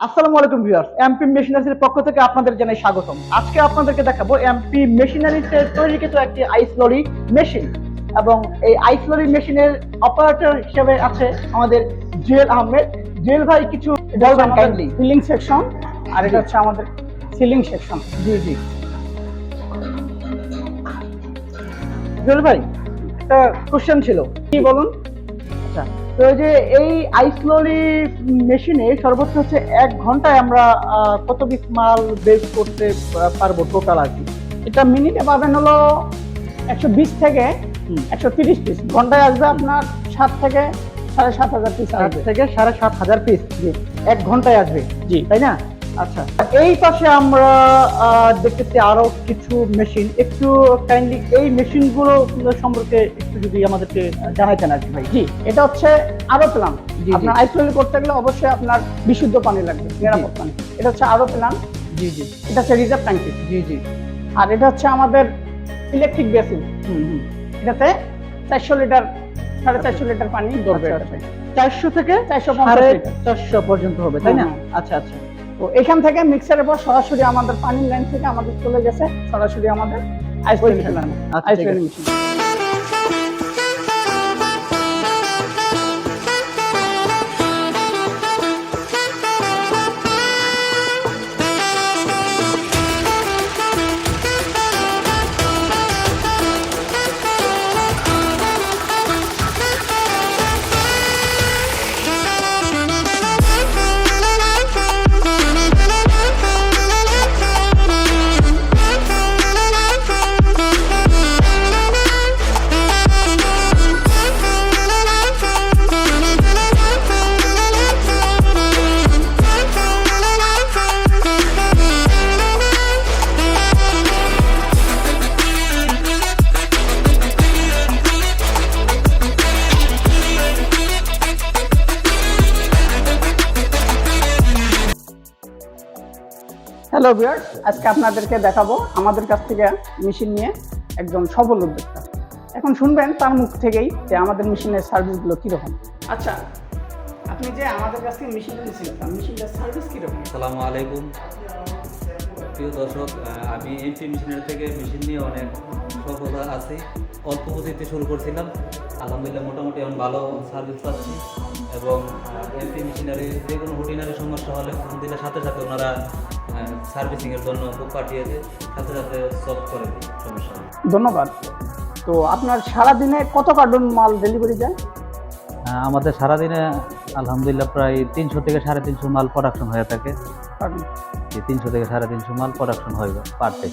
আসসালামু আলাইকুম viewers, MP মেশিনারিজের পক্ষ থেকে আপনাদের জানাই স্বাগতম। আজকে আপনাদেরকে দেখাবো এমপি মেশিনারিজের তৈরিকৃত একটি আইসলরি মেশিন, এবং এই আইসলরি মেশিনের অপারেটর হিসেবে আছে আমাদের জুয়েল আহমেদ। জুয়েল ভাই কিছু বলবেন কাইন্ডলি? ফিলিং সেকশন, আর এটা হচ্ছে আমাদের সিলিং সেকশন। জি জি। জুয়েল ভাই, একটা কোশ্চেন ছিল। কি বলুন? আচ্ছা, তো যে এই আইসলরি মেশিনে সর্বোচ্চ হচ্ছে 1 ঘন্টায় আমরা কত পিস মাল বের করতে পারবো টোটাল আর কি? এটা মিনিটে পাবেন হলো 120 থেকে 130 পিস, ঘন্টায় আসবে আপনার 7 থেকে 7,500 পিস। 7 থেকে 7,500 পিস 1 ঘন্টায় আসবে, জি তাই না? আচ্ছা, এই পাশে আমরা দেখতেছি আরো কিছু মেশিন। একটু কাইন্ডলি এই মেশিনগুলো সম্পর্কে একটু যদি আমাদেরকে জানাইতেন আর কি ভাই। জি, এটা হচ্ছে আরো প্ল্যান। জি, আপনার আইসোলেট করতে গেলে অবশ্যই আপনার বিশুদ্ধ পানি লাগবে, নিরাপদ পানি। এটা হচ্ছে আরো প্ল্যান। জি জি। এটা হচ্ছে রিজার্ভ ট্যাঙ্কি। জি জি। আর এটা হচ্ছে আমাদের ইলেকট্রিক বেসিন। এটাতে 400 লিটার 450 লিটার পানি ধরবে। 400 থেকে 450 পর্যন্ত হবে, তাই না? আচ্ছা আচ্ছা। তো এখান থেকে মিক্সারের পর সরাসরি আমাদের পানির লাইন থেকে আমাদের চলে গেছে সরাসরি আমাদের আইসলরি মেশিন। হ্যালো ভিউয়ার্স, আজকে আপনাদেরকে দেখাবো আমাদের কাছ থেকে মেশিন নিয়ে একজন সফল উদ্যোক্তা। এখন শুনবেন তার মুখ থেকেই যে আমাদের মেশিনের সার্ভিসগুলো কীরকম। আচ্ছা, আপনি যে আমাদের কাছ থেকে মেশিনটা নিয়েছিলেন, মেশিনটার সার্ভিস কীরকম? আসসালামু আলাইকুম প্রিয় দর্শক, আমি এমপি মেশিনারি থেকে মেশিন নিয়ে অনেক সফলতা আছি। অল্প পুঁজিতে শুরু করছিলাম, আলহামদুলিল্লাহ মোটামুটি এখন ভালো সার্ভিস পাচ্ছি। এবং এমপি মেশিনারি যে কোনো রুটিনারি সমস্যা হলে ফোন দিলে সাথে সাথে ওনারা সার্ভিসিংয়ের জন্য বুক পাঠিয়ে দেয়, সাথে সাথে সলভ করে দেয় সমস্যা। ধন্যবাদ। তো আপনার সারাদিনে কত কার্টন মাল ডেলিভারি যায়? আমাদের সারাদিনে আলহামদুলিল্লাহ প্রায় 300 থেকে 350 মাল প্রোডাকশন হয়ে থাকে। 300 থেকে 350 মাল প্রোডাকশন হয় পার ডে।